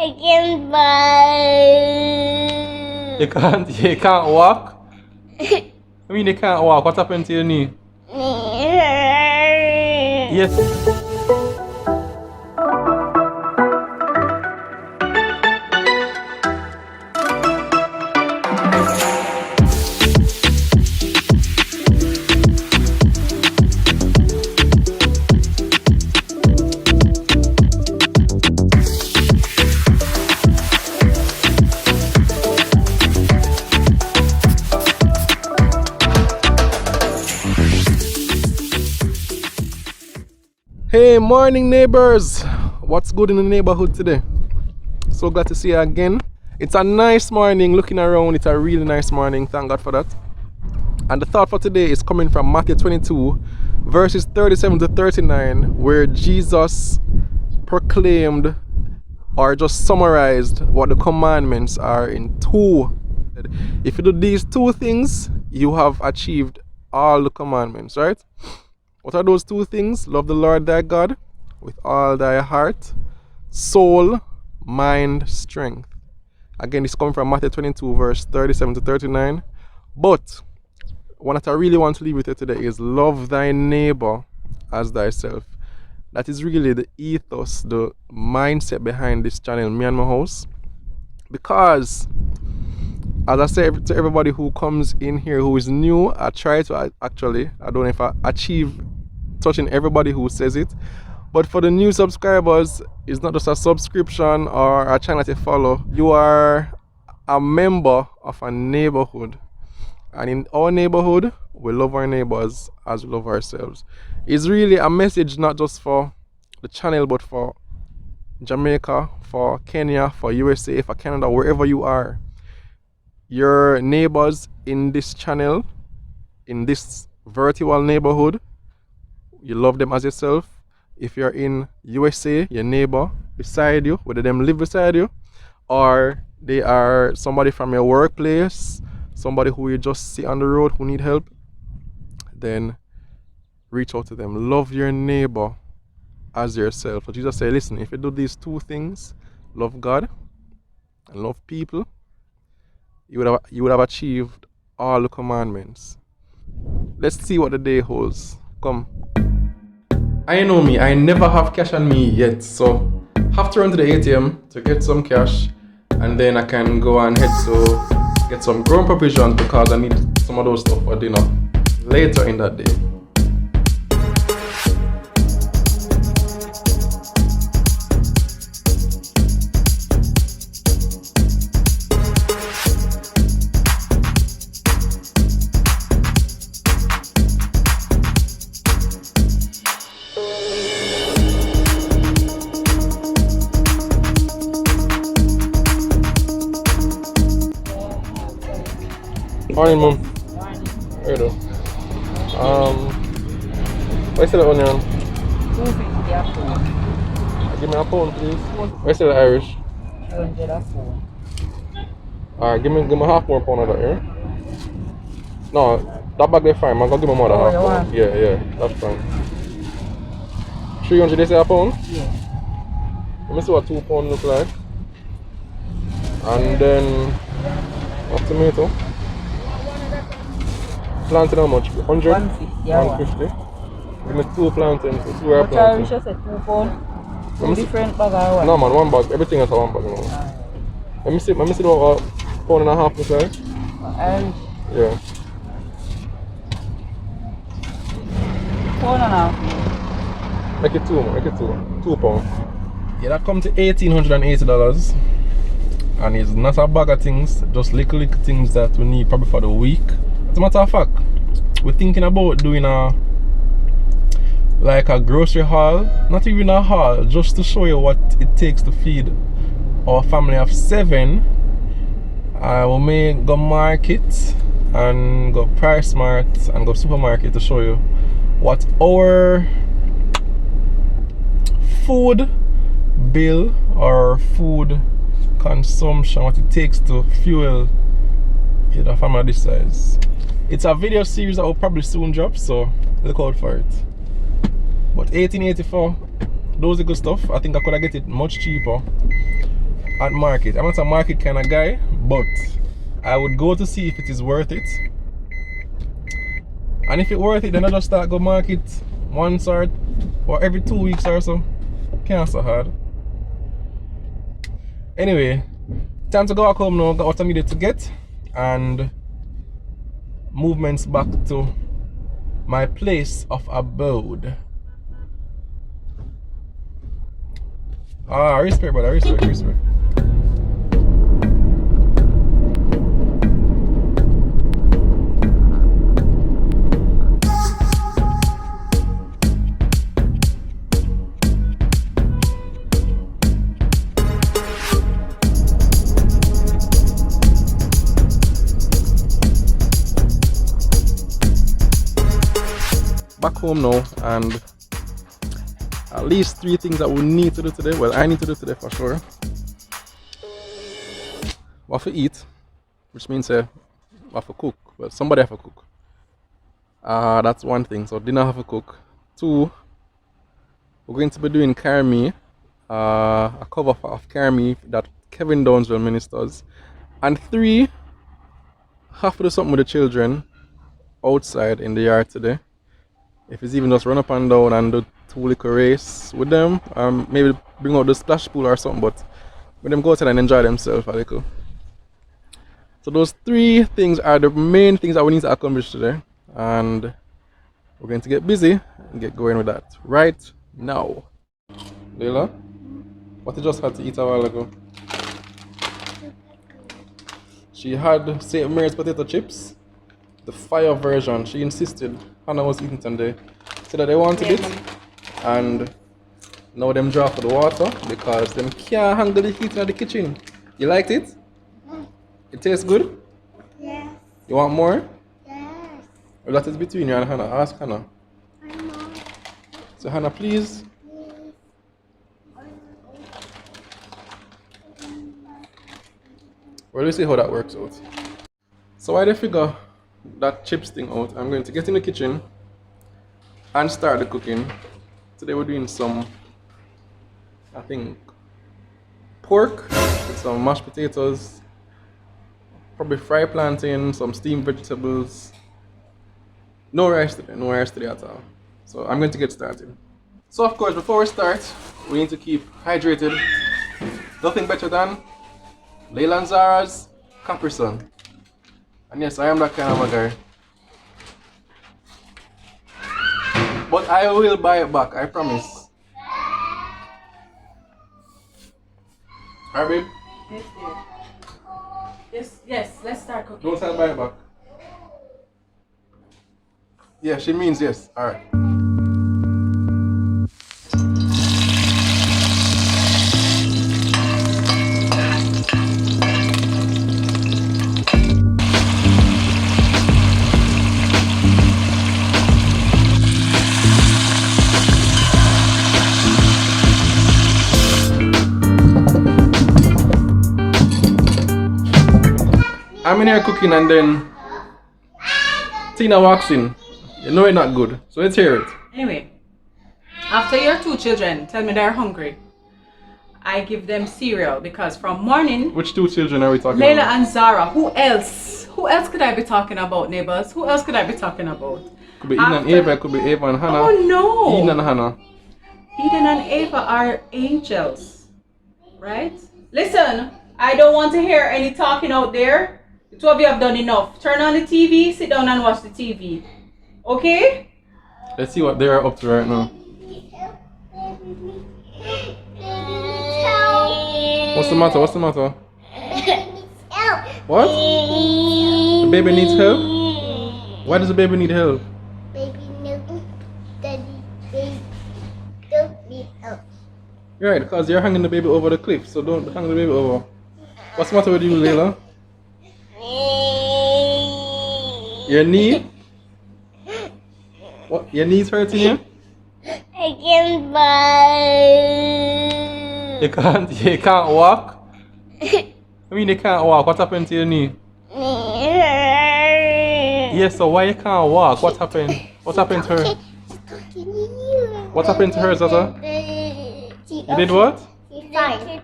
I can buy. You can't walk? I mean you can't walk. What happened to your knee? Yes. Hey, morning neighbors! What's good in the neighborhood today? So glad to see you again. It's a nice morning. Looking around, it's a really nice morning. Thank God for that. And the thought for today is coming from Matthew 22, verses 37 to 39, where Jesus proclaimed or just summarized what the commandments are in two. If you do these two things, you have achieved all the commandments, right? What are those two things? Love the Lord thy God with all thy heart, soul, mind, strength. Again, it's coming from Matthew 22, verse 37 to 39. But what I really want to leave with you today is love thy neighbor as thyself. That is really the ethos, the mindset behind this channel, me and my house. Because, as I say to everybody who comes in here who is new, I try to actually, I don't know if I achieve touching everybody who says it, but for the new subscribers, it's not just a subscription or a channel to follow. You are a member of a neighborhood, and in our neighborhood we love our neighbors as we love ourselves. It's really a message not just for the channel, but for Jamaica, for Kenya, for USA, for Canada, wherever you are. Your neighbors in this channel, in this virtual neighborhood, you love them as yourself. If you're in USA, your neighbor beside you, whether them live beside you or they are somebody from your workplace, somebody who you just see on the road who need help, then reach out to them. Love your neighbor as yourself. So Jesus said, listen, if you do these two things, love God and love people, you would have achieved all the commandments. Let's see what the day holds. Come. I know me, I never have cash on me yet, so have to run to the ATM to get some cash, and then I can go and head to get some grown provisions because I need some of those stuff for dinner later in that day. Morning, Mom. Where do? Where's the onion? 250 a pound. Give me a pound, please. Where's the Irish? 100 a pound. Alright, give me half more pound of that, yeah? No, that bag is fine. I'm gonna give my mother half pound. Yeah, that's fine. 300 they say a pound? Yeah. Let me see what 2 pound look like. And then what tomato? Plantain how much? 100? 150, yeah. 150. Give me 2 plantains, 2 rare But plantains. Irish said 2 pound. 2 different bag or what? No man, 1 bag. Everything is a 1 bag, you know. Let me see what pound and a half looks like. Irish. Yeah. Pound and a half. Make it 2, man. Make it 2 pound. Yeah, that comes to $1,880. And it's not a bag of things, just little things that we need probably for the week. As a matter of fact, we're thinking about doing a grocery haul, not even a haul, just to show you what it takes to feed our family of 7. We may go market and go Price Mart and go supermarket to show you what our food bill or food consumption, what it takes to fuel the family this size. It's a video series that will probably soon drop, so look out for it. But 1884, those are good stuff. I think I could have get it much cheaper. at market. I'm not a market kind of guy, but I would go to see if it is worth it. And if it's worth it, then I just start go market once or every 2 weeks or so. Can't so hard. Anyway, time to go back home now. Got what I needed to get, and movements back to my place of abode. Respect, brother. Respect. Back home now, and at least 3 things that we need to do today. Well, I need to do today for sure. What to eat, which means what to cook. Well, somebody have to cook. That's one thing. So dinner have to cook. 2, we're going to be doing Carmi, a cover of Carmi that Kevin Downswell ministers. And 3, have to do something with the children outside in the yard today. If it's even just run up and down and do 2 little race with them, maybe bring out the splash pool or something, but let them go outside and enjoy themselves a little. So those 3 things are the main things that we need to accomplish today, and we're going to get busy and get going with that right now. Leila, what you just had to eat a while ago? She had St. Mary's potato chips, the fire version. She insisted. Hannah was eating today. Said that they wanted it, and now them draw for the water because them can't handle the heat in the kitchen. You liked it? It tastes good? Yes. You want more? Yes. Well, that is between you and Hannah. Ask Hannah. So Hannah, please. Well, we'll see how that works out. So while they figure that chips thing out, I'm going to get in the kitchen and start the cooking. Today we're doing some, I think, pork with some mashed potatoes, probably fried plantain, some steamed vegetables. No rice today at all. So I'm going to get started. So of course, before we start, we need to keep hydrated. Nothing better than Leila and Zahra's Capri Sun. And yes, I am that kind of a guy. But I will buy it back, I promise. Alright, babe? Yes, dear. Yes, let's start cooking. Don't say buy it back. Yeah, she means yes. Alright. I'm in here cooking and then Tina walks in. You know it's not good. So let's hear it. Anyway, after your 2 children tell me they're hungry, I give them cereal because from morning. Which 2 children are we talking Leila about? and Zahra. Who else? Who else could I be talking about, neighbors? Who else could I be talking about? Could be Eden and Ava, could be Ava and Hannah. Oh no! Eden and Hannah. Eden and Ava are angels, right? Listen, I don't want to hear any talking out there. The 2 of you have done enough. Turn on the TV, sit down and watch the TV. Okay? Let's see what they are up to right now. What's the matter? What's the matter? What? The baby needs help? Why does the baby need help? Baby, no. Daddy, baby, don't need help. You're right, because you're hanging the baby over the cliff, so don't hang the baby over. What's the matter with you, Leila? Your knee? What? Your knee's hurting you? I can buy. You can't walk? I mean you can't walk. What happened to your knee? Yes, so why you can't walk? What happened? What happened to her? What happened to her, Zaza? You did what? She's fine. She's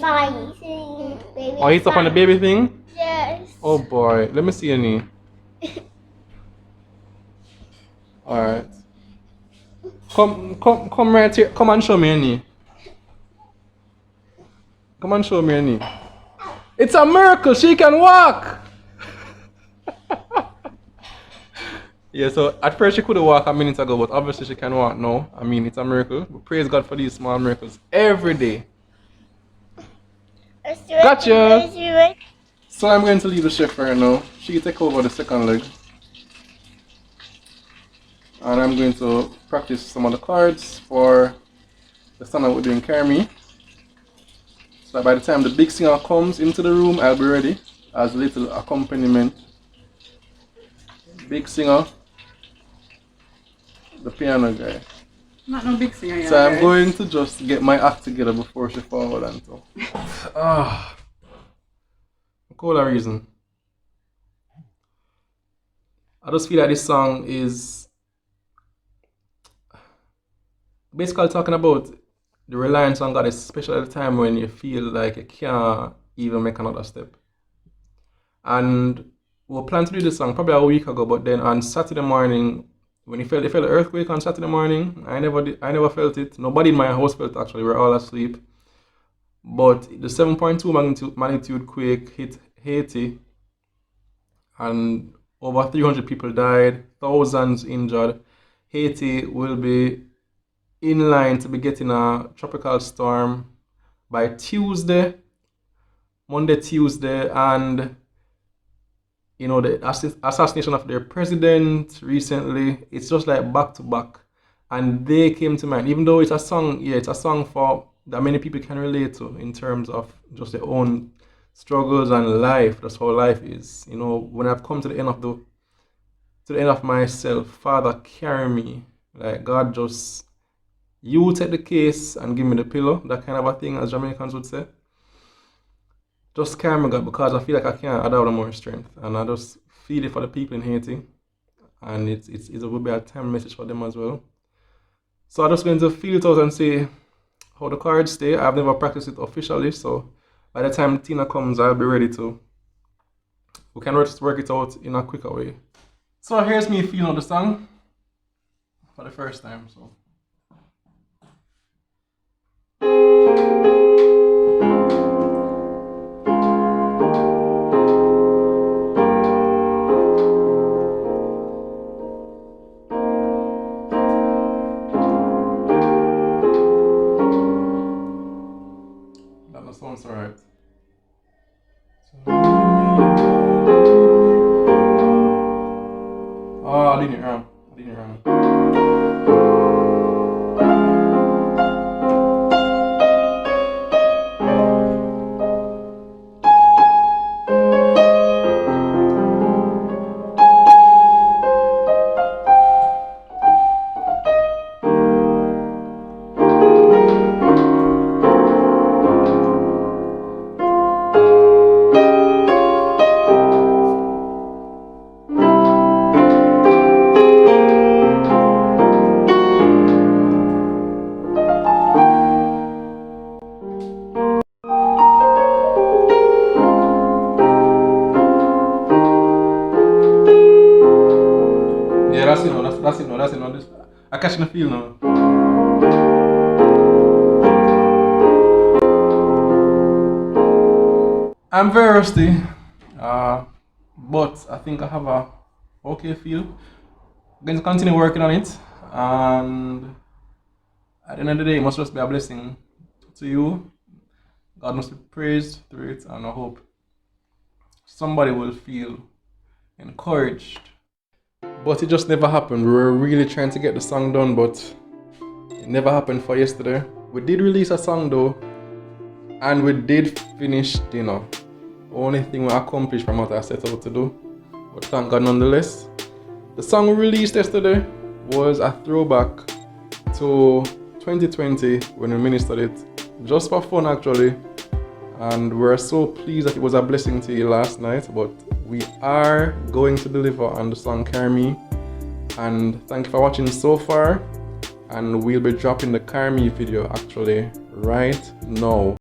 Tiny thing. Baby Oh, he's up on the baby thing? Yes. Oh boy, let me see your knee. Alright. Come right here. Come and show me your knee. Come and show me your knee. It's a miracle, she can walk! Yeah, so at first she couldn't walk a minute ago, but obviously she can walk now. I mean, it's a miracle. But praise God for these small miracles every day. Gotcha! So I'm going to leave the chef for her now. She take over the second leg. And I'm going to practice some of the cards for the song that we're doing, Carry Me. So that by the time the big singer comes into the room, I'll be ready as a little accompaniment. Big singer, the piano guy. Not no big singer. So I'm going to just get my act together before she forward and so. Cool reason. I just feel like this song is basically talking about the reliance on God, especially at the time when you feel like you can't even make another step. And we planned to do this song probably a week ago, but then on Saturday morning, when they felt an earthquake on Saturday morning, I never felt it. Nobody in my house felt it actually. We were all asleep. But the 7.2 magnitude quake hit Haiti, and over 300 people died, thousands injured. Haiti will be in line to be getting a tropical storm by Monday, Tuesday, and you know, the assassination of their president recently, it's just like back to back. And they came to mind, even though it's a song, it's a song for that many people can relate to in terms of just their own struggles and life. That's how life is. You know, when I've come to the end of myself, Father, carry me. Like God just, you take the case and give me the pillow, that kind of a thing, as Jamaicans would say. Just carry me, God, because I feel like I can't add out more strength. And I just feel it for the people in Haiti. And it will be a time message for them as well. So I'm just going to feel it out and see how the cards stay. I've never practiced it officially, so by the time Tina comes, I'll be ready to. We can just work it out in a quicker way. So here's me feeling out the song for the first time. So. That sounds alright. Oh, I did it wrong. That's it now. I catch the feel now. I'm very rusty, but I think I have a okay feel. I'm going to continue working on it, and at the end of the day, it must just be a blessing to you. God must be praised through it, and I hope somebody will feel encouraged. But it just never happened. We were really trying to get the song done, but it never happened for yesterday. We did release a song though, and we did finish dinner. Only thing we accomplished from what I set out to do, but thank God nonetheless. The song we released yesterday was a throwback to 2020 when we ministered it, just for fun actually, and we're so pleased that it was a blessing to you last night. But we are going to deliver on the song Carry Me, and thank you for watching so far, and we'll be dropping the Carry Me video actually right now.